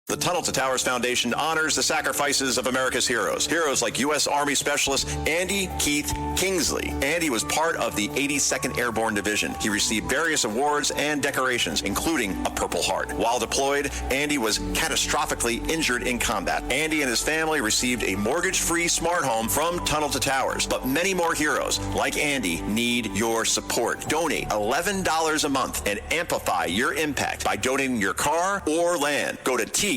The Tunnel to Towers Foundation honors the sacrifices of America's heroes. Heroes like U.S. Army Specialist Andy Keith Kingsley. Andy was part of the 82nd Airborne Division. He received various awards and decorations, including a Purple Heart. While deployed, Andy was catastrophically injured in combat. Andy and his family received a mortgage-free smart home from Tunnel to Towers. But many more heroes, like Andy, need your support. Donate $11 a month and amplify your impact by donating your car or land. Go to T2T.org.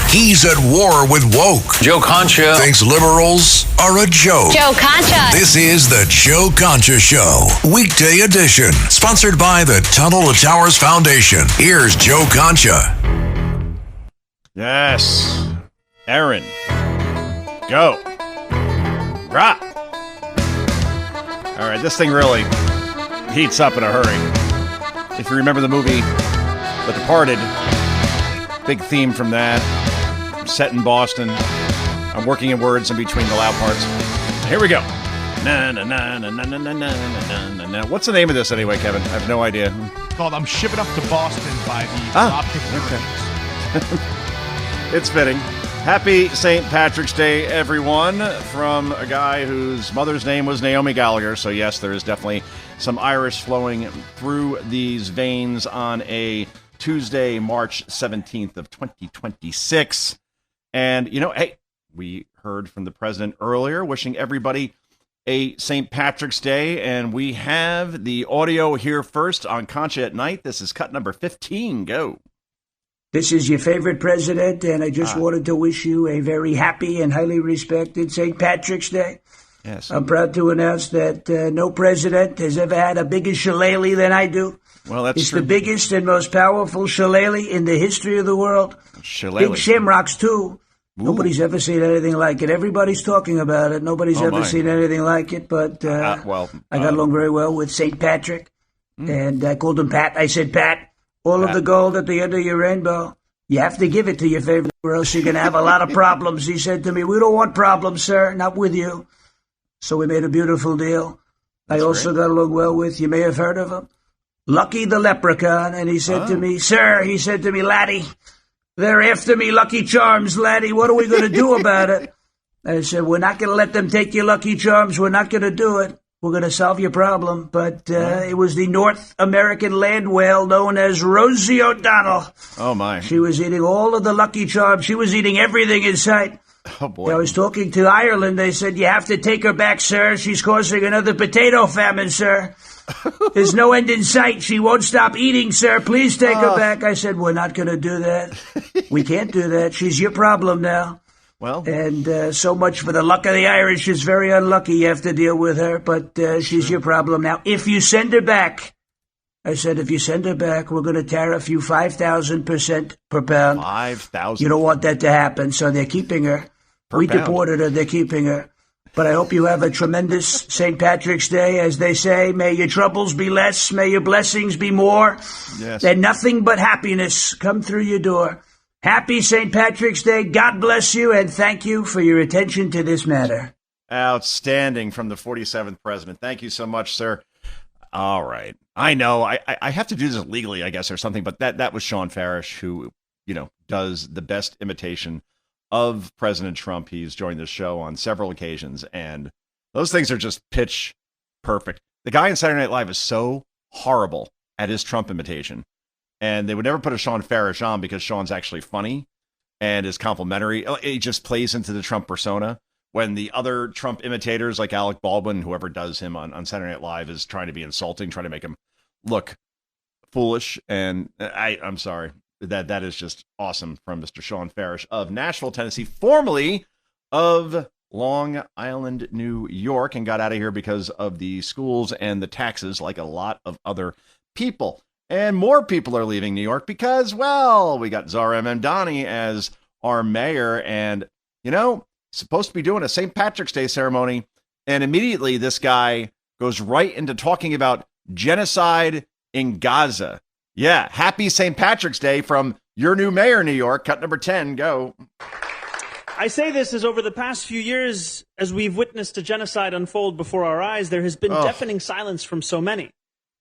He's at war with woke. Joe Concha thinks liberals are a joke. Joe Concha. This is the Joe Concha Show, weekday edition, sponsored by the Tunnel to Towers Foundation. Here's Joe Concha. Yes. Aaron. Go. Rock. All right, this thing really heats up in a hurry. If you remember the movie The Departed, big theme from that, set in Boston. I'm working in words in between the loud parts. Here we go. Na na na na na na na na na na. What's the name of this anyway, Kevin? I have no idea. It's called "I'm Shipping Up to Boston" by the Dropkick Murphys. It's fitting. Happy St. Patrick's Day, everyone, from a guy whose mother's name was Naomi Gallagher. So, yes, there is definitely some Irish flowing through these veins on a Tuesday, March 17th of 2026. And, you know, hey, we heard from the president earlier wishing everybody a St. Patrick's Day. And we have the audio here first on Concha at Night. This is cut number 15. Go. This is your favorite president, and I just wanted to wish you a very happy and highly respected St. Patrick's Day. Yes. I'm proud to announce that no president has ever had a bigger shillelagh than I do. Well, that's it's true. the biggest and most powerful shillelagh in the history of the world. Shillelagh. Big shamrocks, too. Ooh. Nobody's ever seen anything like it. Everybody's talking about it. Nobody's ever seen anything like it, but I got along very well with St. Patrick, and I called him Pat. I said, Pat, all of the gold at the end of your rainbow, you have to give it to your favorite, or else you're going to have a lot of problems. He said to me, we don't want problems, sir, not with you. So we made a beautiful deal. I also got along well with, you may have heard of him, Lucky the Leprechaun. And he said to me, sir, he said to me, laddie, they're after me, Lucky Charms, laddie. What are we going to do about it? I said, we're not going to let them take your Lucky Charms. We're not going to do it. We're going to solve your problem. But it was the North American land whale known as Rosie O'Donnell. Oh, my. She was eating all of the Lucky Charms. She was eating everything in sight. Oh, boy. I was talking to Ireland. They said, you have to take her back, sir. She's causing another potato famine, sir. There's no end in sight. She won't stop eating, sir. Please take her back. I said, we're not going to do that. We can't do that. She's your problem now. Well, and so much for the luck of the Irish. It's very unlucky you have to deal with her, but she's your problem now. If you send her back, I said, if you send her back, we're going to tariff you 5,000% per pound. 5,000. You don't want that to happen, so they're keeping her. We deported her. They're keeping her. But I hope you have a tremendous St. Patrick's Day. As they say, may your troubles be less, may your blessings be more. Yes. And nothing but happiness come through your door. Happy St. Patrick's Day. God bless you, and thank you for your attention to this matter. Outstanding from the 47th president. Thank you so much, sir. All right. I know I have to do this legally, I guess, or something, but that was Sean Farish, who, you know, does the best imitation of President Trump. He's joined the show on several occasions, and those things are just pitch perfect. The guy in Saturday Night Live is so horrible at his Trump imitation. And they would never put a Sean Farish on because Sean's actually funny and is complimentary. He just plays into the Trump persona when the other Trump imitators like Alec Baldwin, whoever does him on Saturday Night Live, is trying to be insulting, trying to make him look foolish. And I'm sorry, that is just awesome from Mr. Sean Farish of Nashville, Tennessee, formerly of Long Island, New York, and got out of here because of the schools and the taxes like a lot of other people. And more people are leaving New York because, well, we got Zara Mamdani as our mayor, and, you know, supposed to be doing a St. Patrick's Day ceremony, and immediately this guy goes right into talking about genocide in Gaza. Yeah, happy St. Patrick's Day from your new mayor, New York. Cut number 10, go. I say this as over the past few years, as we've witnessed a genocide unfold before our eyes, there has been deafening silence from so many.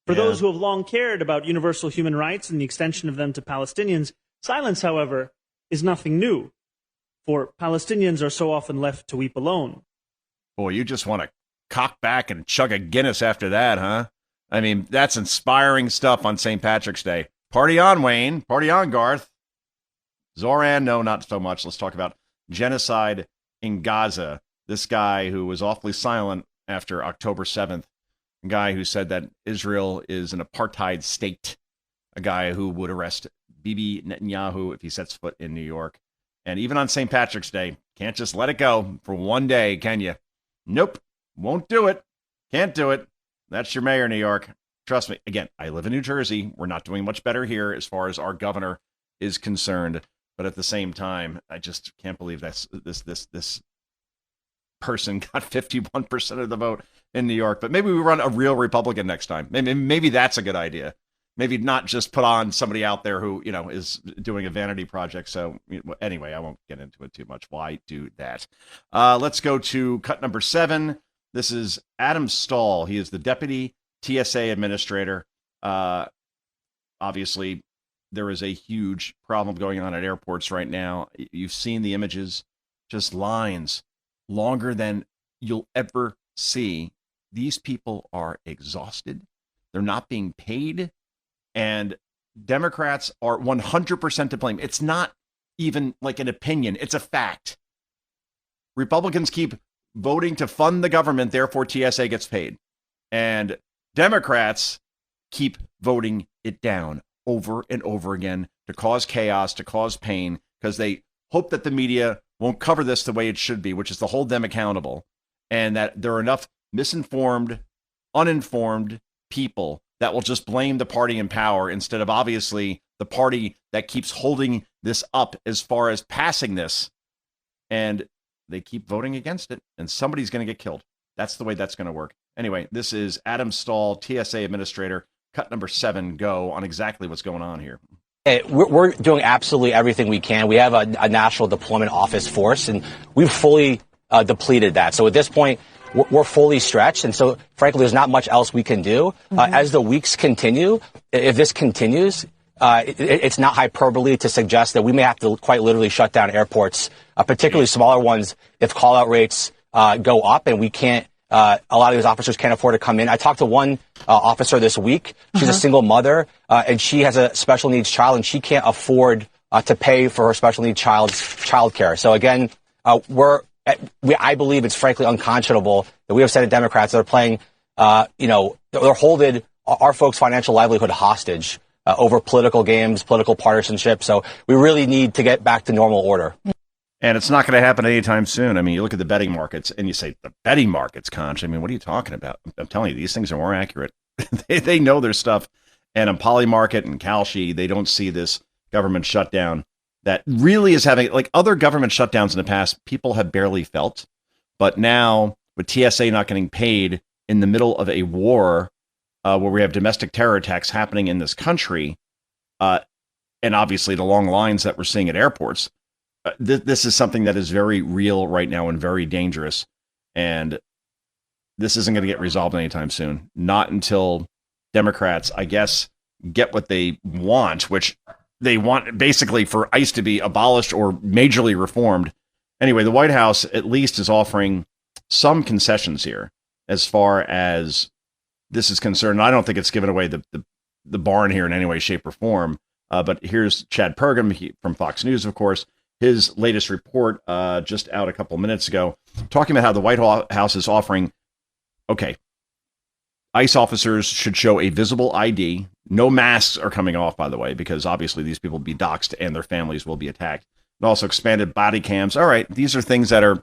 For those who have long cared about universal human rights and the extension of them to Palestinians, silence, however, is nothing new. For Palestinians are so often left to weep alone. Boy, you just want to cock back and chug a Guinness after that, huh? I mean, that's inspiring stuff on St. Patrick's Day. Party on, Wayne. Party on, Garth. Zoran, no, not so much. Let's talk about genocide in Gaza. This guy who was awfully silent after October 7th, a guy who said that Israel is an apartheid state, a guy who would arrest Bibi Netanyahu if he sets foot in New York. And even on St. Patrick's Day, can't just let it go for one day, can you? Nope, won't do it. Can't do it. That's your mayor, New York. Trust me. Again, I live in New Jersey. We're not doing much better here as far as our governor is concerned. But at the same time, I just can't believe this person got 51% of the vote in New York. But maybe we run a real Republican next time. Maybe that's a good idea. Maybe not just put on somebody out there who, is doing a vanity project. So anyway, I won't get into it too much. Why do that? Let's go to cut number 7. This is Adam Stahl. He is the deputy TSA administrator. Obviously, there is a huge problem going on at airports right now. You've seen the images, just lines longer than you'll ever see. These people are exhausted. They're not being paid. And Democrats are 100% to blame. It's not even like an opinion. It's a fact. Republicans keep voting to fund the government, therefore TSA gets paid. And Democrats keep voting it down over and over again to cause chaos, to cause pain, because they hope that the media won't cover this the way it should be, which is to hold them accountable, and that there are enough misinformed, uninformed people that will just blame the party in power instead of obviously the party that keeps holding this up as far as passing this. And they keep voting against it, and somebody's going to get killed. That's the way that's going to work. Anyway, this is Adam Stahl, TSA administrator. Cut number 7, go on exactly what's going on here. We're doing absolutely everything we can. We have a national deployment office force, and we've fully depleted that. So at this point, we're fully stretched. And so, frankly, there's not much else we can do. As the weeks continue, if this continues, it's not hyperbole to suggest that we may have to quite literally shut down airports, particularly smaller ones, if call-out rates go up and we can't. A lot of these officers can't afford to come in. I talked to one officer this week. She's a single mother, and she has a special needs child, and she can't afford to pay for her special needs child's childcare. So again, I believe it's frankly unconscionable that we have Senate Democrats that are playing, they're holding our folks' financial livelihood hostage over political games, political partisanship. So we really need to get back to normal order. And it's not going to happen anytime soon. I mean, you look at the betting markets and you say, the betting markets, Conch. I mean, what are you talking about? I'm telling you, these things are more accurate. they know their stuff. And on Polymarket and Kalshi, they don't see this government shutdown that really is having, like other government shutdowns in the past, people have barely felt. But now, with TSA not getting paid in the middle of a war where we have domestic terror attacks happening in this country, and obviously the long lines that we're seeing at airports, this is something that is very real right now and very dangerous. And this isn't going to get resolved anytime soon. Not until Democrats, I guess, get what they want, which they want basically for ICE to be abolished or majorly reformed. Anyway, the White House at least is offering some concessions here as far as this is concerned. I don't think it's given away the barn here in any way, shape, or form. But here's Chad Pergam from Fox News, of course. His latest report just out a couple minutes ago, talking about how the White House is offering, ICE officers should show a visible ID. No masks are coming off, by the way, because obviously these people will be doxxed and their families will be attacked. And also expanded body cams. All right, these are things that are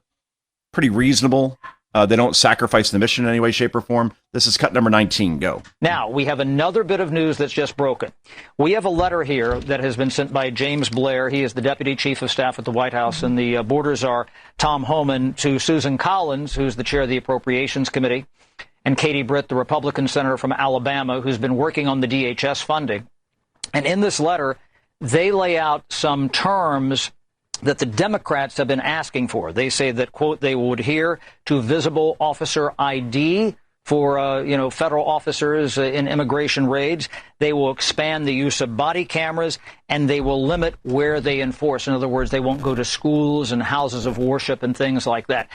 pretty reasonable. They don't sacrifice the mission in any way, shape, or form. This is cut number 19. Go. Now, we have another bit of news that's just broken. We have a letter here that has been sent by James Blair. He is the Deputy Chief of Staff at the White House, and the border czar, Tom Homan, to Susan Collins, who's the chair of the Appropriations Committee, and Katie Britt, the Republican senator from Alabama, who's been working on the DHS funding. And in this letter, they lay out some terms that the Democrats have been asking for. They say that, quote, they will adhere to visible officer ID for, federal officers in immigration raids. They will expand the use of body cameras, and they will limit where they enforce. In other words, they won't go to schools and houses of worship and things like that.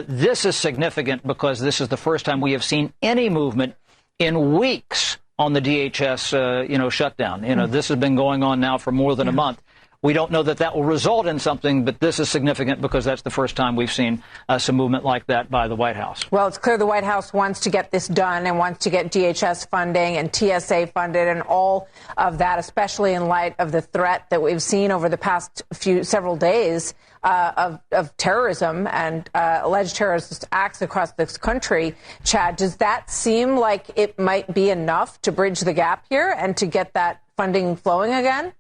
This is significant because this is the first time we have seen any movement in weeks on the DHS, shutdown. This has been going on now for more than a month. We don't know that that will result in something, but this is significant because that's the first time we've seen some movement like that by the White House. Well, it's clear the White House wants to get this done and wants to get DHS funding and TSA funded and all of that, especially in light of the threat that we've seen over the past several days of terrorism and alleged terrorist acts across this country. Chad, does that seem like it might be enough to bridge the gap here and to get that funding flowing again?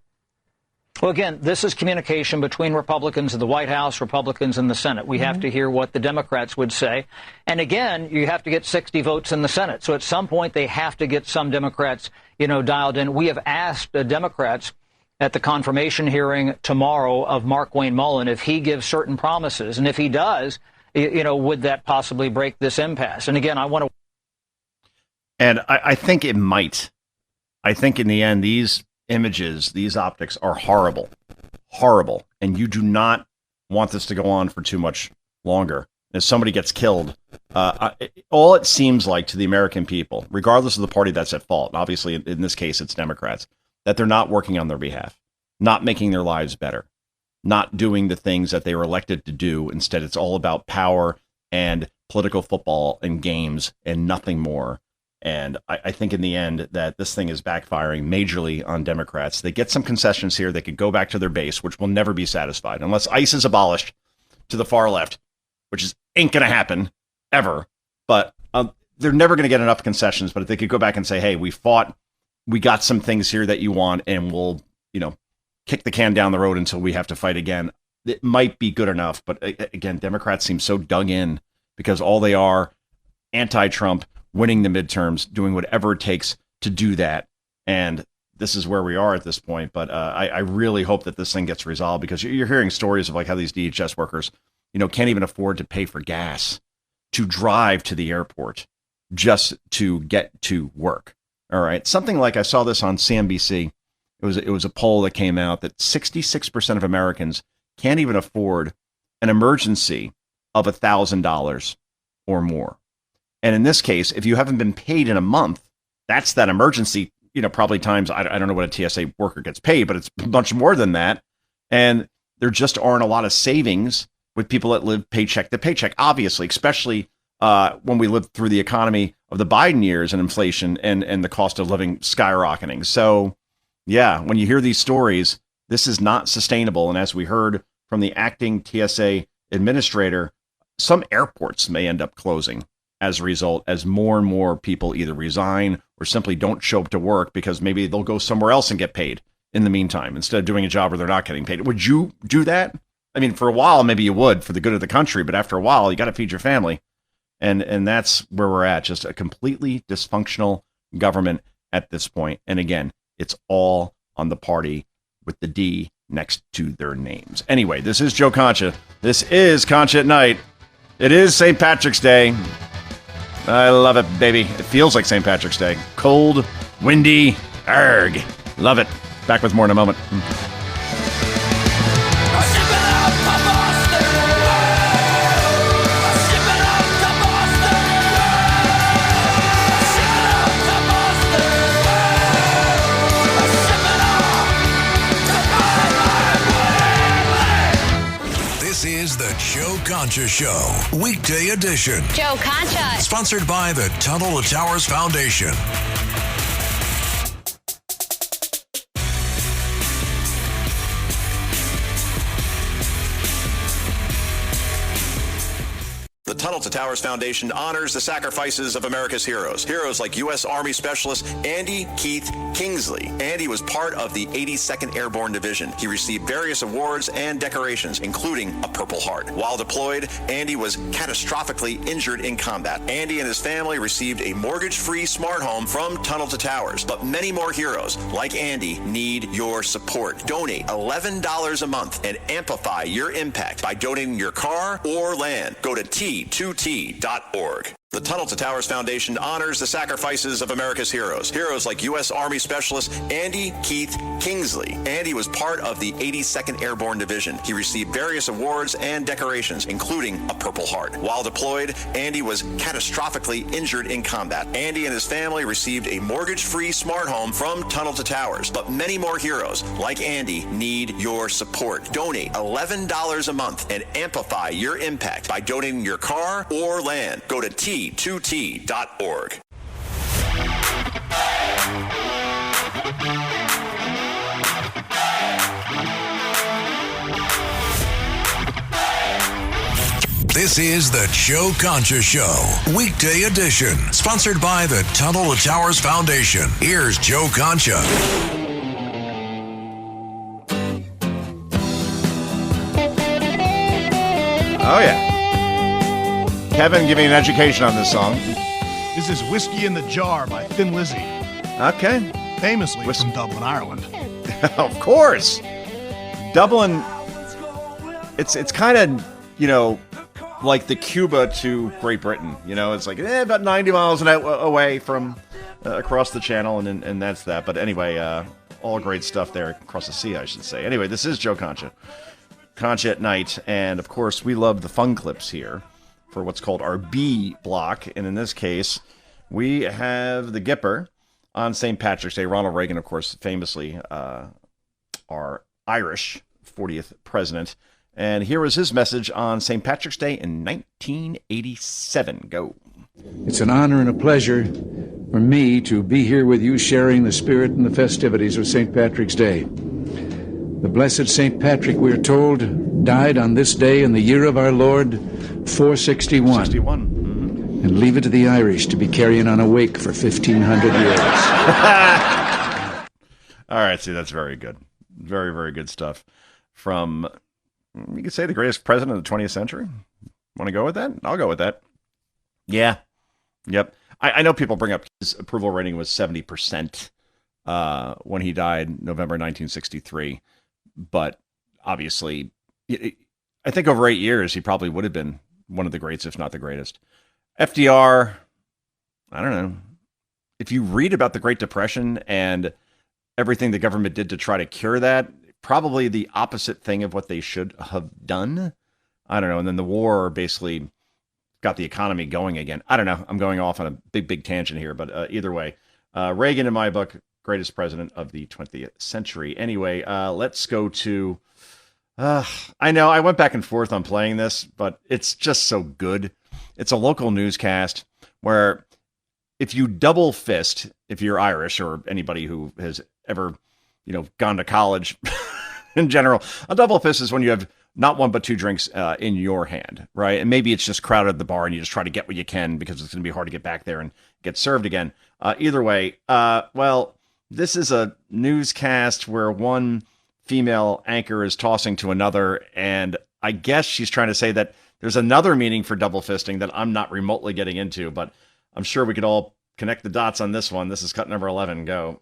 Well, again, this is communication between Republicans in the White House, Republicans in the Senate. We have to hear what the Democrats would say. And again, you have to get 60 votes in the Senate. So at some point, they have to get some Democrats, dialed in. We have asked the Democrats at the confirmation hearing tomorrow of Mark Wayne Mullen if he gives certain promises. And if he does, would that possibly break this impasse? And again, I want to. And I think it might. I think in the end, these images, these optics are horrible, and you do not want this to go on for too much longer. If somebody gets killed, all it seems like to the American people, regardless of the party that's at fault, obviously in this case it's Democrats, that they're not working on their behalf, not making their lives better, not doing the things that they were elected to do. Instead, it's all about power and political football and games and nothing more. And I think in the end that this thing is backfiring majorly on Democrats. They get some concessions here. They could go back to their base, which will never be satisfied unless ICE is abolished to the far left, which ain't going to happen ever. But they're never going to get enough concessions. But if they could go back and say, hey, we fought, we got some things here that you want, and we'll, kick the can down the road until we have to fight again. It might be good enough. But again, Democrats seem so dug in because all they are anti-Trump, winning the midterms, doing whatever it takes to do that. And this is where we are at this point. But I really hope that this thing gets resolved because you're hearing stories of like how these DHS workers, can't even afford to pay for gas to drive to the airport just to get to work. All right. Something like I saw this on CNBC. It was a poll that came out that 66% of Americans can't even afford an emergency of $1,000 or more. And in this case, if you haven't been paid in a month, that's that emergency, probably times, I don't know what a TSA worker gets paid, but it's much more than that. And there just aren't a lot of savings with people that live paycheck to paycheck, obviously, especially when we lived through the economy of the Biden years and inflation and the cost of living skyrocketing. So, yeah, when you hear these stories, this is not sustainable. And as we heard from the acting TSA administrator, some airports may end up closing as a result, as more and more people either resign or simply don't show up to work because maybe they'll go somewhere else and get paid in the meantime instead of doing a job where they're not getting paid. Would you do that? I mean, for a while, maybe you would for the good of the country, but after a while, you got to feed your family. And that's where we're at, just a completely dysfunctional government at this point. And again, it's all on the party with the D next to their names. Anyway, this is Joe Concha. This is Concha at Night. It is St. Patrick's Day. I love it, baby. It feels like St. Patrick's Day. Cold, windy, arg. Love it. Back with more in a moment. This is the Joe Concha Show, weekday edition. Joe Concha. Sponsored by the Tunnel to Towers Foundation. The Tunnel to Towers Foundation honors the sacrifices of America's heroes. Heroes like U.S. Army Specialist Andy Keith Kingsley. Andy was part of the 82nd Airborne Division. He received various awards and decorations, including a Purple Heart. While deployed, Andy was catastrophically injured in combat. Andy and his family received a mortgage-free smart home from Tunnel to Towers. But many more heroes, like Andy, need your support. Donate $11 a month and amplify your impact by donating your car or land. Go to T2T.org. The Tunnel to Towers Foundation honors the sacrifices of America's heroes. Heroes like U.S. Army Specialist Andy Keith Kingsley. Andy was part of the 82nd Airborne Division. He received various awards and decorations, including a Purple Heart. While deployed, Andy was catastrophically injured in combat. Andy and his family received a mortgage-free smart home from Tunnel to Towers. But many more heroes, like Andy, need your support. Donate $11 a month and amplify your impact by donating your car or land. Go to T2T.org. This is the Joe Concha Show, weekday edition, sponsored by the Tunnel to Towers Foundation. Here's Joe Concha. Oh, yeah. Kevin giving an education on this song. This is Whiskey in the Jar by Thin Lizzy. Okay. Famously from Dublin, Ireland. Of course. Dublin, it's kind of, like the Cuba to Great Britain. It's like about 90 miles away from across the channel, and that's that. But anyway, all great stuff there across the sea, I should say. Anyway, this is Joe Concha. Concha at Night, and of course, we love the fun clips here for what's called our B block, and in this case, we have the Gipper on St. Patrick's Day. Ronald Reagan, of course, famously our Irish 40th president, and here was his message on St. Patrick's Day in 1987. Go. It's an honor and a pleasure for me to be here with you, sharing the spirit and the festivities of St. Patrick's Day. The blessed St. Patrick, we are told, died on this day in the year of our Lord, 461. Mm-hmm. And leave it to the Irish to be carrying on a wake for 1,500 years. All right, see, that's very good. Very, very good stuff. From, you could say, the greatest president of the 20th century. Want to go with that? I'll go with that. Yeah. Yep. I know people bring up his approval rating was 70% when he died, November 1963. But obviously, I think over 8 years, he probably would have been one of the greats, if not the greatest. FDR, I don't know. If you read about the Great Depression and everything the government did to try to cure that, probably the opposite thing of what they should have done. I don't know. And then the war basically got the economy going again. I don't know. I'm going off on a big tangent here, but either way, Reagan, in my book, greatest president of the 20th century. Anyway, let's go to... I know I went back and forth on playing this, but it's just so good. It's a local newscast where if you double fist, if you're Irish or anybody who has ever, gone to college in general, a double fist is when you have not one but two drinks in your hand, right? And maybe it's just crowded at the bar and you just try to get what you can because it's going to be hard to get back there and get served again. Either way, well, this is a newscast where one female anchor is tossing to another, and I guess she's trying to say that there's another meaning for double fisting that I'm not remotely getting into, but I'm sure we could all connect the dots on this one. This is cut number 11. Go.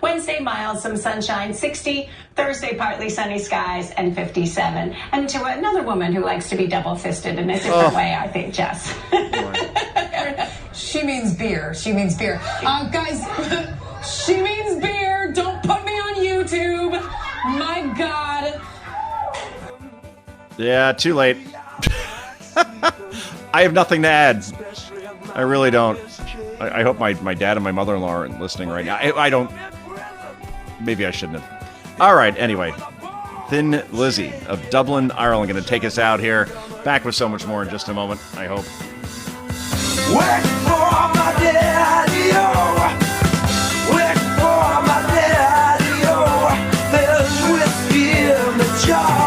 Wednesday, mild, some sunshine, 60. Thursday, partly sunny skies, and 57. And to another woman who likes to be double-fisted in a different way, I think, Jess. She means beer. She means beer. Guys, she means beer. Don't put me on YouTube. My God. Yeah, too late. I have nothing to add. I really don't. I hope my dad and my mother-in-law aren't listening right now. I don't. Maybe I shouldn't have. All right, anyway. Thin Lizzy of Dublin, Ireland, going to take us out here. Back with so much more in just a moment, I hope. Work for my daddy-o. Work for my daddy-o. There's whiskey in the jar.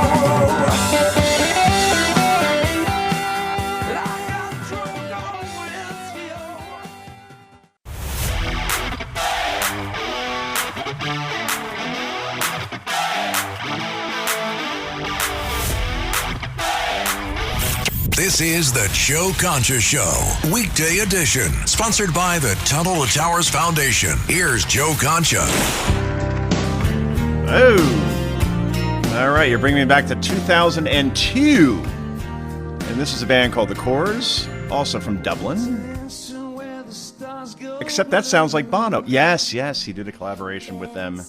This is the Joe Concha Show, weekday edition, sponsored by the Tunnel to Towers Foundation. Here's Joe Concha. Oh, all right. You're bringing me back to 2002. And this is a band called The Corrs, also from Dublin. Except that sounds like Bono. Yes, he did a collaboration with them.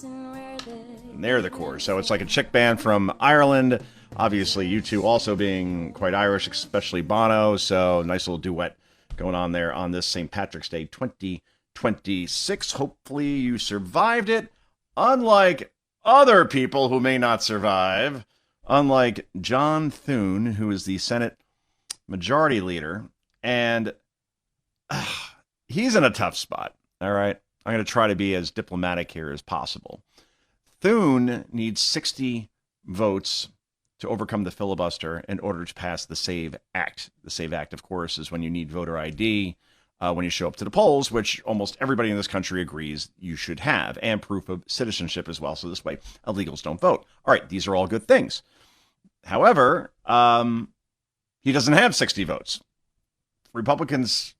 And they're The Corrs. So it's like a chick band from Ireland. Obviously, you two also being quite Irish, especially Bono. So nice little duet going on there on this St. Patrick's Day 2026. Hopefully you survived it. Unlike other people who may not survive. Unlike John Thune, who is the Senate Majority Leader. And he's in a tough spot. All right. I'm going to try to be as diplomatic here as possible. Thune needs 60 votes to overcome the filibuster in order to pass the SAVE Act. The SAVE Act, of course, is when you need voter ID when you show up to the polls, which almost everybody in this country agrees you should have, and proof of citizenship as well. So this way, illegals don't vote. All right, these are all good things. However, he doesn't have 60 votes. Republicans,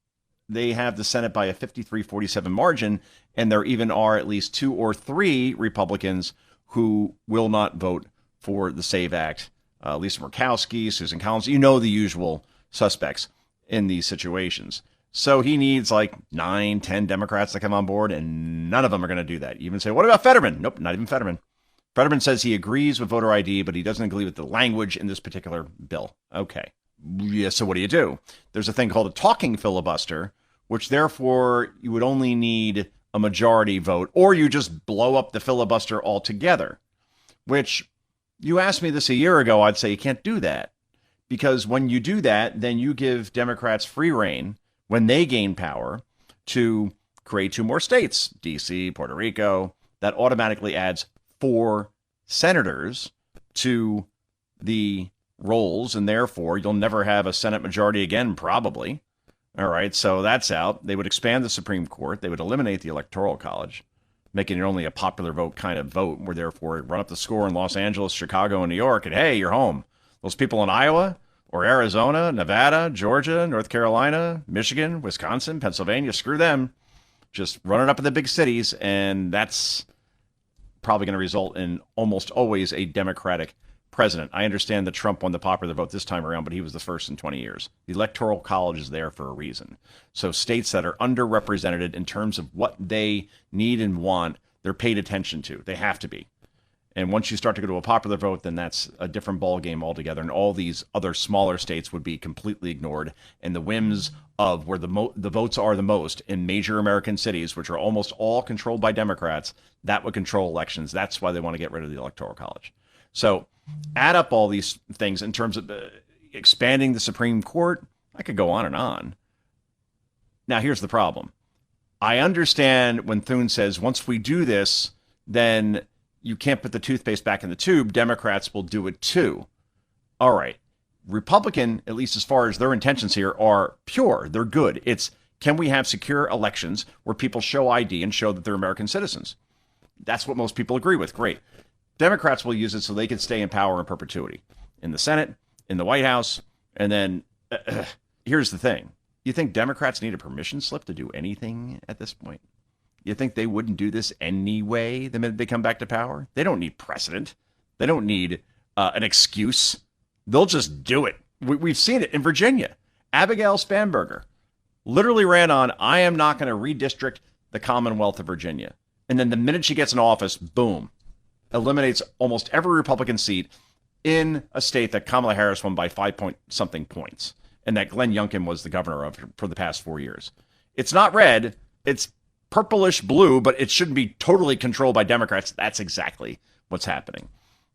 they have the Senate by a 53-47 margin, and there even are at least 2 or 3 Republicans who will not vote for the SAVE Act. Lisa Murkowski, Susan Collins, you know the usual suspects in these situations. So he needs like 9, 10 Democrats to come on board, and none of them are going to do that. You even say, what about Fetterman? Nope, not even Fetterman. Fetterman says he agrees with voter ID, but he doesn't agree with the language in this particular bill. Okay. Yeah, so what do? There's a thing called a talking filibuster, which therefore you would only need a majority vote, or you just blow up the filibuster altogether, which you asked me this a year ago, I'd say you can't do that. Because when you do that, then you give Democrats free rein when they gain power to create 2 more states, D.C., Puerto Rico. That automatically adds 4 senators to the rolls, and therefore you'll never have a Senate majority again, probably. All right, so that's out. They would expand the Supreme Court. They would eliminate the Electoral College, making it only a popular vote kind of vote, where therefore run up the score in Los Angeles, Chicago, and New York, and hey, you're home. Those people in Iowa or Arizona, Nevada, Georgia, North Carolina, Michigan, Wisconsin, Pennsylvania, screw them. Just run it up in the big cities, and that's probably going to result in almost always a Democratic president. I understand that Trump won the popular vote this time around, but he was the first in 20 years. The Electoral College is there for a reason. So states that are underrepresented in terms of what they need and want, they're paid attention to. They have to be. And once you start to go to a popular vote, then that's a different ballgame altogether. And all these other smaller states would be completely ignored. And the whims of where the votes are the most in major American cities, which are almost all controlled by Democrats, that would control elections. That's why they want to get rid of the Electoral College. So add up all these things in terms of expanding the Supreme Court. I could go on and on. Now, here's the problem. I understand when Thune says, once we do this, then you can't put the toothpaste back in the tube. Democrats will do it too. All right. Republican, at least as far as their intentions here, are pure. They're good. It's, can we have secure elections where people show ID and show that they're American citizens? That's what most people agree with. Great. Democrats will use it so they can stay in power in perpetuity. In the Senate, in the White House, and then here's the thing. You think Democrats need a permission slip to do anything at this point? You think they wouldn't do this anyway the minute they come back to power? They don't need precedent. They don't need an excuse. They'll just do it. We've seen it in Virginia. Abigail Spanberger literally ran on, I am not going to redistrict the Commonwealth of Virginia. And then the minute she gets in office, boom, eliminates almost every Republican seat in a state that Kamala Harris won by 5-point-something points, and that Glenn Youngkin was the governor of for the past 4 years. It's not red. It's purplish blue, but it shouldn't be totally controlled by Democrats. That's exactly what's happening.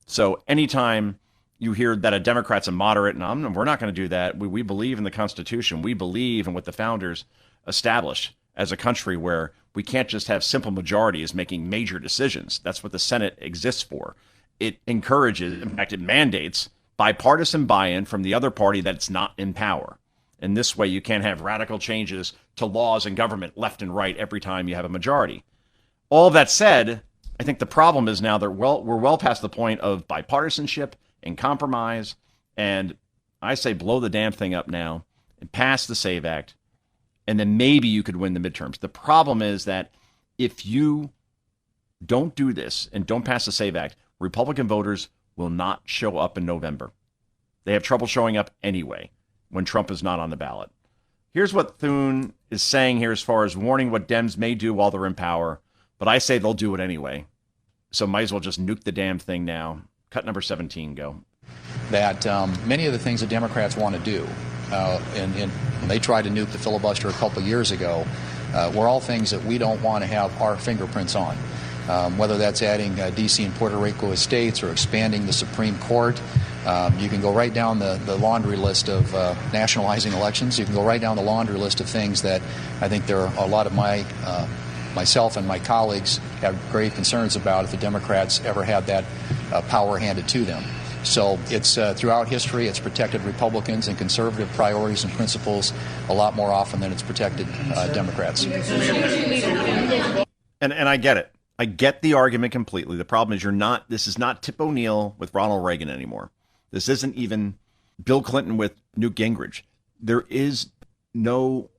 So anytime you hear that a Democrat's a moderate, and we're not going to do that. We believe in the Constitution. We believe in what the founders established as a country where we can't just have simple majorities making major decisions. That's what the Senate exists for. It encourages, in fact, it mandates bipartisan buy-in from the other party that's not in power. And this way you can't have radical changes to laws and government left and right every time you have a majority. All that said, I think the problem is now that we're well past the point of bipartisanship and compromise. And I say blow the damn thing up now and pass the SAVE Act, and then maybe you could win the midterms. The problem is that if you don't do this and don't pass the SAVE Act, Republican voters will not show up in November. They have trouble showing up anyway when Trump is not on the ballot. Here's what Thune is saying here as far as warning what Dems may do while they're in power, but I say they'll do it anyway. So might as well just nuke the damn thing now. Cut number 17, go. That many of the things that Democrats want to do, and when they tried to nuke the filibuster a couple of years ago, were all things that we don't want to have our fingerprints on. Whether that's adding D.C. and Puerto Rico as states or expanding the Supreme Court. You can go right down the laundry list of nationalizing elections. You can go right down the laundry list of things that I think there are a lot of myself and my colleagues have great concerns about if the Democrats ever had that power handed to them. So it's throughout history, it's protected Republicans and conservative priorities and principles a lot more often than it's protected Democrats. And I get it. I get the argument completely. The problem is this is not Tip O'Neill with Ronald Reagan anymore. This isn't even Bill Clinton with Newt Gingrich. There is no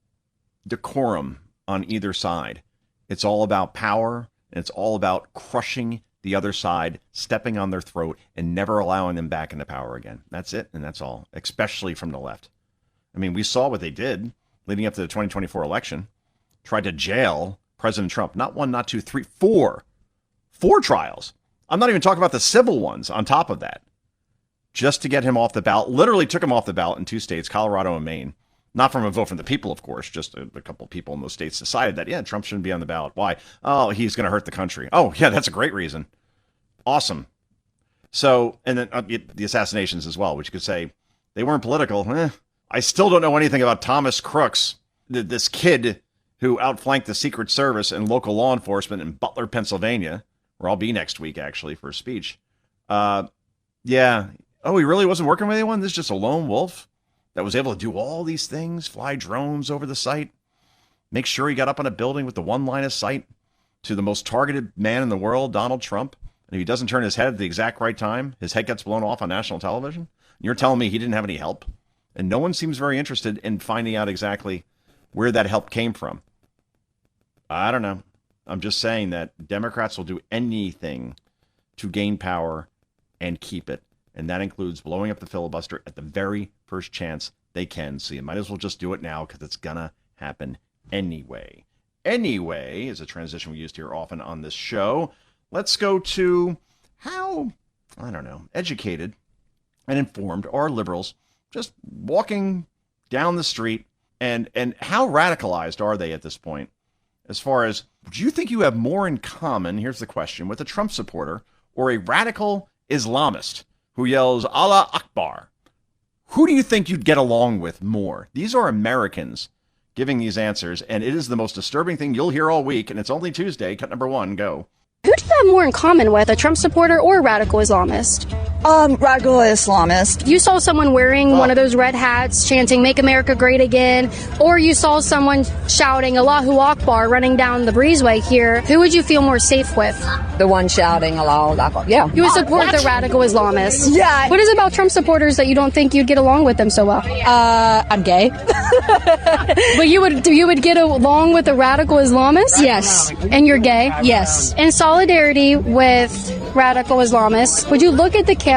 decorum on either side. It's all about power, and it's all about crushing the other side, stepping on their throat, and never allowing them back into power again. That's it, and that's all, especially from the left. I mean, we saw what they did leading up to the 2024 election. Tried to jail President Trump. Not one, not two, three, four. Four trials. I'm not even talking about the civil ones on top of that. Just to get him off the ballot. Literally took him off the ballot in two states, Colorado and Maine. Not from a vote from the people, of course. Just a couple of people in those states decided that, yeah, Trump shouldn't be on the ballot. Why? Oh, he's going to hurt the country. Oh, yeah, that's a great reason. Awesome. So, and then the assassinations as well, which you could say they weren't political. I still don't know anything about Thomas Crooks, this kid who outflanked the Secret Service and local law enforcement in Butler, Pennsylvania, where I'll be next week, actually, for a speech. Yeah. Oh, he really wasn't working with anyone? This is just a lone wolf that was able to do all these things, fly drones over the site, make sure he got up on a building with the one line of sight to the most targeted man in the world, Donald Trump. And if he doesn't turn his head at the exact right time, his head gets blown off on national television. You're telling me he didn't have any help? And no one seems very interested in finding out exactly where that help came from. I don't know. I'm just saying that Democrats will do anything to gain power and keep it. And that includes blowing up the filibuster at the very first chance they can. So you might as well just do it now because it's going to happen anyway. Anyway is a transition we used here often on this show. Let's go to how, I don't know, educated and informed are liberals just walking down the street, and how radicalized are they at this point? As far as, do you think you have more in common, here's the question, with a Trump supporter or a radical Islamist who yells, Allah Akbar? Who do you think you'd get along with more? These are Americans giving these answers, and it is the most disturbing thing you'll hear all week, and it's only Tuesday. Cut number one, go. Who do you have more in common with, a Trump supporter or a radical Islamist? Radical Islamist. You saw someone wearing one of those red hats chanting, "Make America Great Again," or you saw someone shouting, "Allahu Akbar," running down the breezeway here. Who would you feel more safe with? The one shouting, "Allahu Akbar." Yeah. You would support the radical Islamist. Yeah. What is it about Trump supporters that you don't think you'd get along with them so well? I'm gay. But you would get along with a radical Islamist? Yes. And you're gay? Yes. In solidarity with radical Islamists, would you look at the camera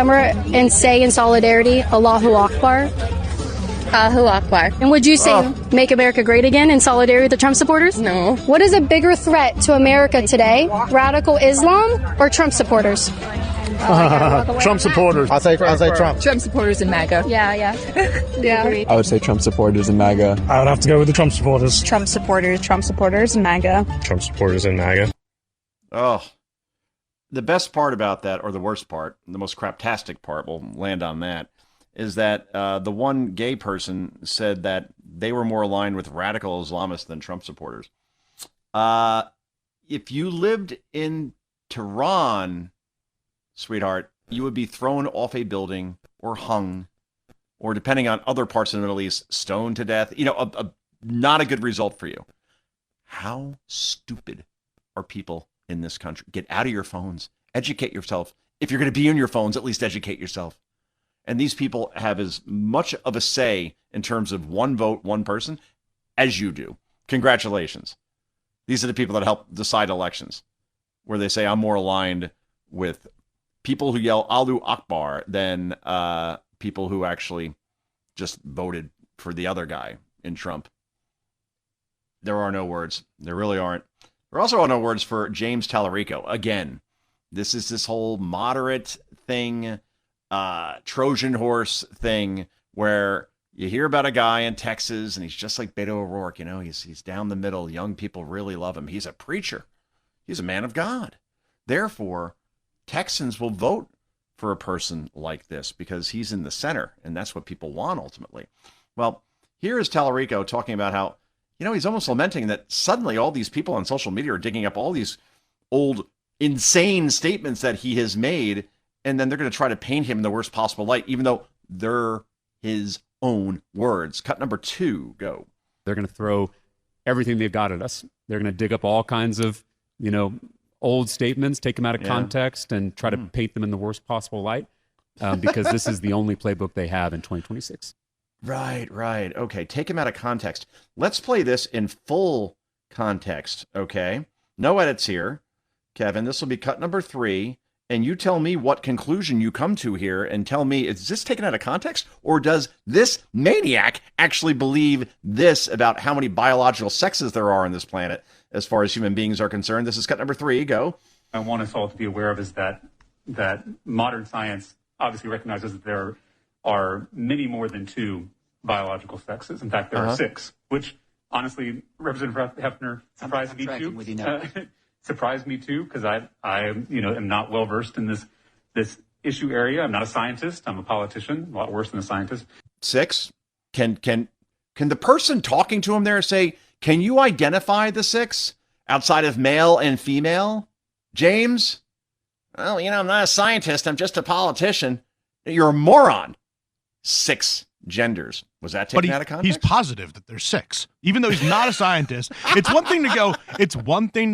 and say in solidarity, "Allahu Akbar"? Allahu Akbar. And would you say, "Make America Great Again" in solidarity with the Trump supporters? No. What is a bigger threat to America today, radical Islam or Trump supporters? Trump supporters. I'll say Trump. Trump supporters and MAGA. Yeah. I would say Trump supporters and MAGA. I would have to go with the Trump supporters. Trump supporters and MAGA. Trump supporters and MAGA. Oh, the best part about that, or the worst part, the most craptastic part, we'll land on that, is that the one gay person said that they were more aligned with radical Islamists than Trump supporters. If you lived in Tehran, sweetheart, you would be thrown off a building or hung, or depending on other parts of the Middle East, stoned to death. Not a good result for you. How stupid are people in this country? Get out of your phones. Educate yourself. If you're going to be on your phones, at least educate yourself. And these people have as much of a say in terms of one vote, one person, as you do. Congratulations. These are the people that help decide elections, where they say I'm more aligned with people who yell Allahu Akbar than people who actually just voted for the other guy in Trump. There are no words. There really aren't. There also are no words for James Tallarico. Again, this is this whole moderate thing, Trojan horse thing, where you hear about a guy in Texas and he's just like Beto O'Rourke. You know, he's down the middle. Young people really love him. He's a preacher. He's a man of God. Therefore, Texans will vote for a person like this because he's in the center, and that's what people want ultimately. Well, here is Tallarico talking about how, you know, he's almost lamenting that suddenly all these people on social media are digging up all these old insane statements that he has made, and then they're going to try to paint him in the worst possible light, even though they're his own words. Cut number 2, go. They're going to throw everything they've got at us. They're going to dig up all kinds of, you know, old statements, take them out of context, and try to paint them in the worst possible light, because this is the only playbook they have in 2026. Right. Okay, take him out of context. Let's play this in full context, okay? No edits here. Kevin, this will be cut number 3, and you tell me what conclusion you come to here, and tell me, is this taken out of context, or does this maniac actually believe this about how many biological sexes there are on this planet as far as human beings are concerned? This is cut number 3, go. I want us all to be aware of is that modern science obviously recognizes that there are many more than 2 biological sexes. In fact, there are 6, which honestly, Representative Hefner surprised me too. Surprised me too, because I am not well versed in this issue area. I'm not a scientist. I'm a politician, a lot worse than a scientist. 6? Can the person talking to him there say, can you identify the 6 outside of male and female? James? Well, I'm not a scientist. I'm just a politician. You're a moron. 6 genders. Was that taken out of context? He's positive that there's 6, even though he's not a scientist. It's one thing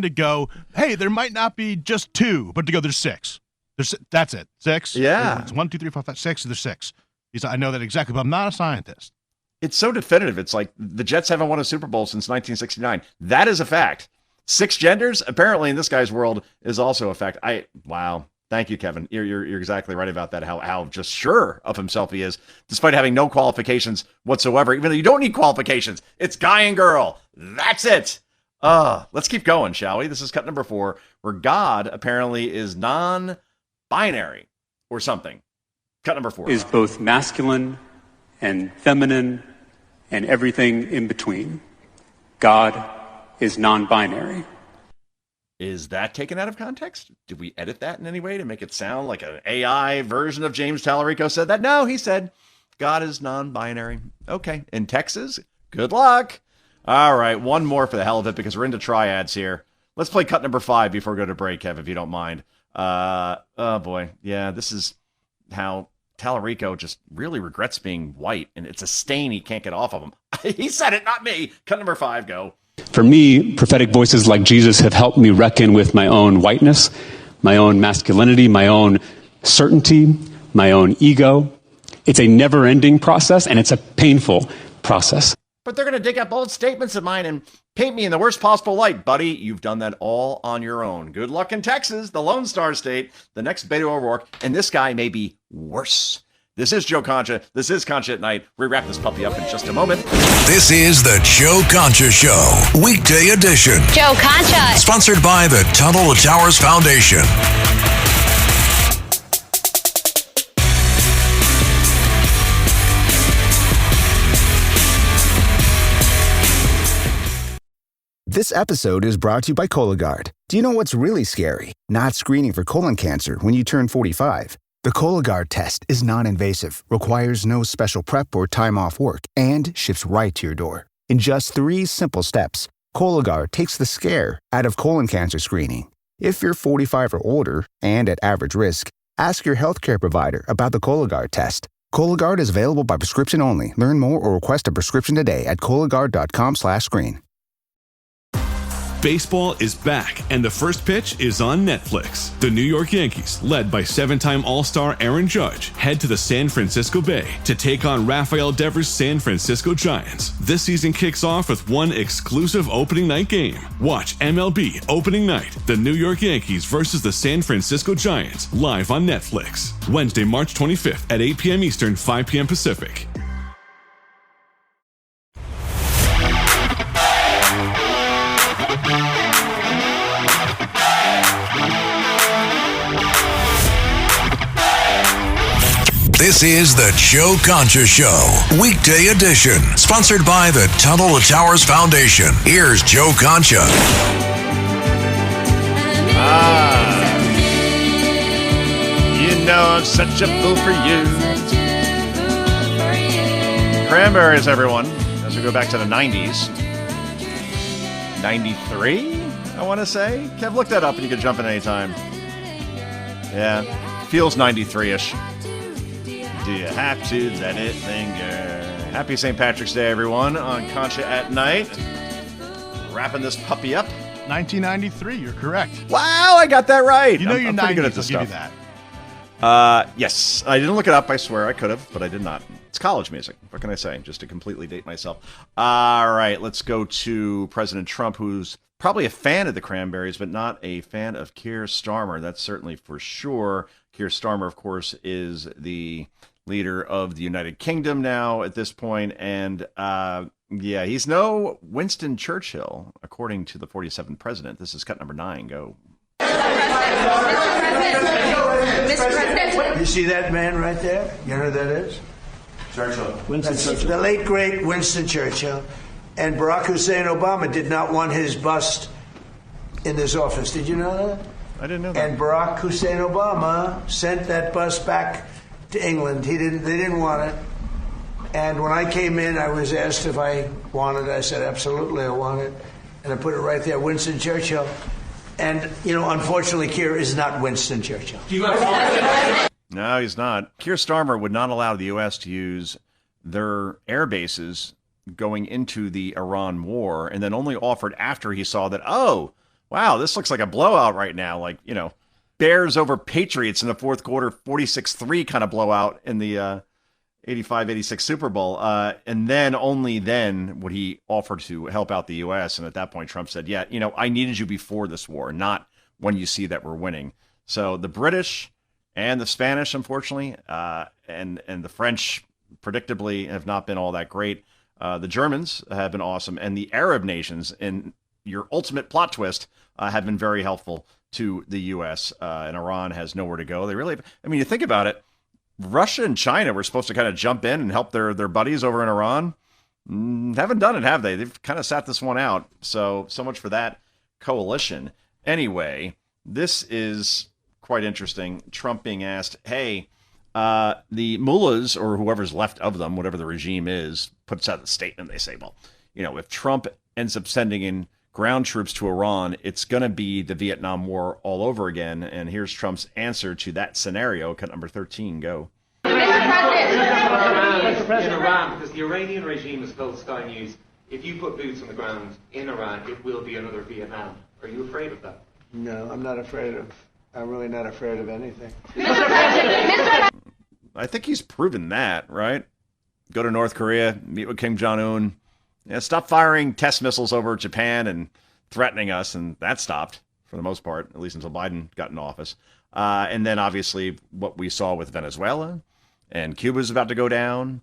to go, hey, there might not be just 2, but to go, there's 6. That's it. 6. Yeah. It's 1, 2, 3, 4, 5, 6. There's 6. I know that exactly, but I'm not a scientist. It's so definitive. It's like the Jets haven't won a Super Bowl since 1969. That is a fact. 6 genders, apparently in this guy's world, is also a fact. Wow. Thank you, Kevin. You're exactly right about that, how just sure of himself he is, despite having no qualifications whatsoever, even though you don't need qualifications. It's guy and girl. That's it. Let's keep going, shall we? This is cut number 4, where God apparently is non-binary or something. Cut number 4. Is both masculine and feminine and everything in between. God is non-binary. Is that taken out of context? Did we edit that in any way to make it sound like an AI version of James Tallarico said that? No, he said God is non-binary. Okay. In Texas, good luck. All right. One more for the hell of it, because we're into triads here. Let's play cut number 5 before we go to break, Kev, if you don't mind. Oh, boy. Yeah, this is how Tallarico just really regrets being white, and it's a stain he can't get off of him. He said it, not me. Cut number 5, go. For me, prophetic voices like Jesus have helped me reckon with my own whiteness, my own masculinity, my own certainty, my own ego. It's a never-ending process, and it's a painful process. But they're going to dig up old statements of mine and paint me in the worst possible light. Buddy, you've done that all on your own. Good luck in Texas, the Lone Star State, the next Beto O'Rourke, and this guy may be worse. This is Joe Concha. This is Concha at Night. We wrap this puppy up in just a moment. This is the Joe Concha Show, weekday edition. Joe Concha. Sponsored by the Tunnel to Towers Foundation. This episode is brought to you by Cologuard. Do you know what's really scary? Not screening for colon cancer when you turn 45. The Cologuard test is non-invasive, requires no special prep or time off work, and ships right to your door. In just 3 simple steps, Cologuard takes the scare out of colon cancer screening. If you're 45 or older and at average risk, ask your healthcare provider about the Cologuard test. Cologuard is available by prescription only. Learn more or request a prescription today at Cologuard.com/screen. Baseball is back, and the first pitch is on Netflix. The New York Yankees, led by 7-time All-Star Aaron Judge, head to the San Francisco Bay to take on Rafael Devers' San Francisco Giants. This season kicks off with one exclusive opening night game. Watch MLB Opening Night, the New York Yankees versus the San Francisco Giants, live on Netflix. Wednesday, March 25th at 8 p.m. Eastern, 5 p.m. Pacific. This is the Joe Concha Show, weekday edition, sponsored by the Tunnel to Towers Foundation. Here's Joe Concha. You know I'm such a fool for you. Cranberries, everyone, as we go back to the 90s. 93, I want to say. Kev, look that up and you can jump in anytime. Yeah, feels 93-ish. Do you have to let it linger? Happy St. Patrick's Day, everyone, on Concha at Night. Wrapping this puppy up. 1993, you're correct. Wow, I got that right. You know you're 90s, good at this I'll give stuff. you that. Yes, I didn't look it up. I swear I could have, but I did not. It's college music. What can I say? Just to completely date myself. All right, let's go to President Trump, who's probably a fan of the Cranberries, but not a fan of Keir Starmer. That's certainly for sure. Keir Starmer, of course, is the leader of the United Kingdom now at this point, and yeah, he's no Winston Churchill, according to the 47th president. This is cut number 9. Go. Mr. President. You see that man right there? You know who that is? Churchill. Winston Churchill. The late, great Winston Churchill. And Barack Hussein Obama did not want his bust in this office. Did you know that? I didn't know that. And Barack Hussein Obama sent that bust back to England. They didn't want it. And when I came in, I was asked if I wanted it. I said, absolutely, I want it. And I put it right there, Winston Churchill. And, you know, unfortunately, Keir is not Winston Churchill. No, he's not. Keir Starmer would not allow the U.S. to use their air bases going into the Iran war, and then only offered after he saw that, oh, wow, this looks like a blowout right now. Like, you know, Bears over Patriots in the fourth quarter, 46-3 kind of blowout in the 85-86 Super Bowl. And then only then would he offer to help out the U.S. And at that point, Trump said, yeah, you know, I needed you before this war, not when you see that we're winning. So the British and the Spanish, unfortunately, and the French, predictably, have not been all that great. The Germans have been awesome. And the Arab nations, in your ultimate plot twist, have been very helpful to the U.S. And Iran has nowhere to go. They really, I mean, you think about it, Russia and China were supposed to kind of jump in and help their buddies over in Iran. Haven't done it, have they? They've kind of sat this one out. So much for that coalition. Anyway, this is quite interesting. Trump being asked, hey, the mullahs, or whoever's left of them, whatever the regime is, puts out a statement. They say, well, you know, if Trump ends up sending in ground troops to Iran, it's going to be the Vietnam War all over again. And here's Trump's answer to that scenario. Cut number 13, go. Mr. President. In Iran, because the Iranian regime has told Sky News, if you put boots on the ground in Iran, it will be another Vietnam. Are you afraid of that? No, I'm really not afraid of anything. I think he's proven that, right? Go to North Korea, meet with Kim Jong-un. Yeah, stop firing test missiles over Japan and threatening us, and that stopped for the most part, at least until Biden got in office. And then, obviously, what we saw with Venezuela, and Cuba's about to go down.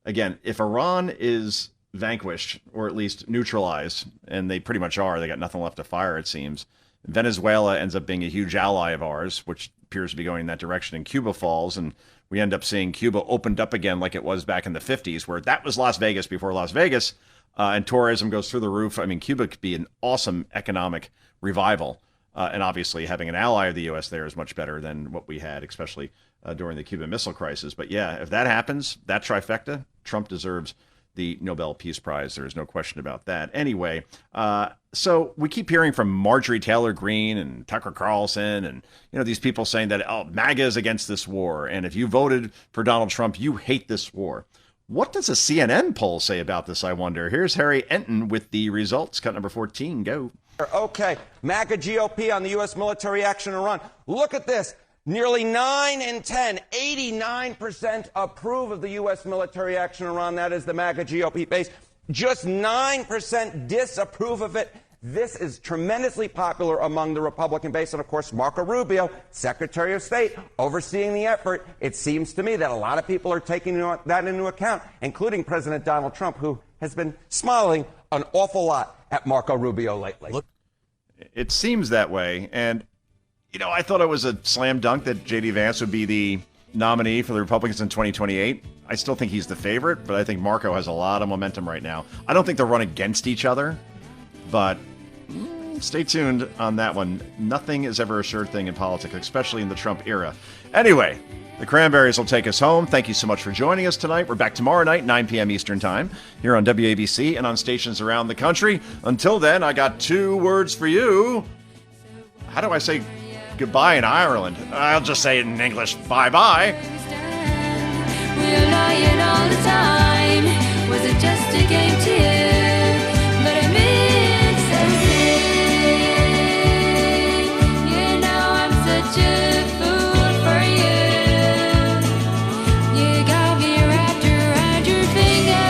Again, if Iran is vanquished, or at least neutralized, and they pretty much are, they got nothing left to fire, it seems, Venezuela ends up being a huge ally of ours, which appears to be going in that direction, and Cuba falls, and we end up seeing Cuba opened up again like it was back in the 50s, where that was Las Vegas before Las Vegas, and tourism goes through the roof. I mean, Cuba could be an awesome economic revival, and obviously having an ally of the U.S. there is much better than what we had, especially during the Cuban Missile Crisis. But yeah, if that happens, that trifecta, Trump deserves the Nobel Peace Prize. There's no question about that. Anyway, so we keep hearing from Marjorie Taylor Greene and Tucker Carlson and, you know, these people saying that, oh, MAGA is against this war. And if you voted for Donald Trump, you hate this war. What does a CNN poll say about this, I wonder? Here's Harry Enton with the results. Cut number 14. Go. Okay, MAGA GOP on the U.S. military action in Iran. Look at this. Nearly 9 in 10, 89% approve of the U.S. military action in Iran. That is the MAGA GOP base. Just 9% disapprove of it. This is tremendously popular among the Republican base. And, of course, Marco Rubio, Secretary of State, overseeing the effort. It seems to me that a lot of people are taking that into account, including President Donald Trump, who has been smiling an awful lot at Marco Rubio lately. It seems that way. And, you know, I thought it was a slam dunk that J.D. Vance would be the nominee for the Republicans in 2028. I still think he's the favorite, but I think Marco has a lot of momentum right now. I don't think they'll run against each other, but stay tuned on that one. Nothing is ever a sure thing in politics, especially in the Trump era. Anyway, the Cranberries will take us home. Thank you so much for joining us tonight. We're back tomorrow night, 9 p.m. Eastern Time, here on WABC and on stations around the country. Until then, I got 2 words for you. How do I say goodbye in Ireland? I'll just say it in English. Bye-bye. We're lying all the time. Was it just a game to you? But I mean something. You know I'm such a fool for you. You got me wrapped around your finger.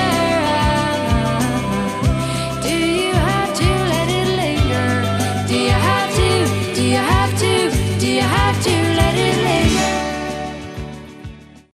Do you have to let it linger? Do you have to? Do you have to? Do you have to let it linger?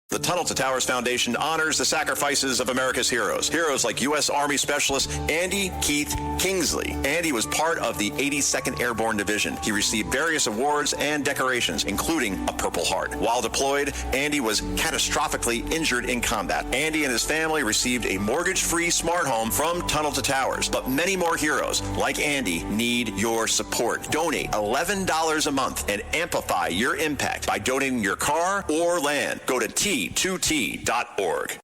The Tunnel to Towers Foundation honors the sacrifices of America's heroes. Heroes like U.S. Army Specialist Andy Keith Kingsley. Andy was part of the 82nd Airborne Division. He received various awards and decorations, including a Purple Heart. While deployed, Andy was catastrophically injured in combat. Andy and his family received a mortgage-free smart home from Tunnel to Towers. But many more heroes, like Andy, need your support. Donate $11 a month and amplify your impact by donating your car or land. Go to T2T.org.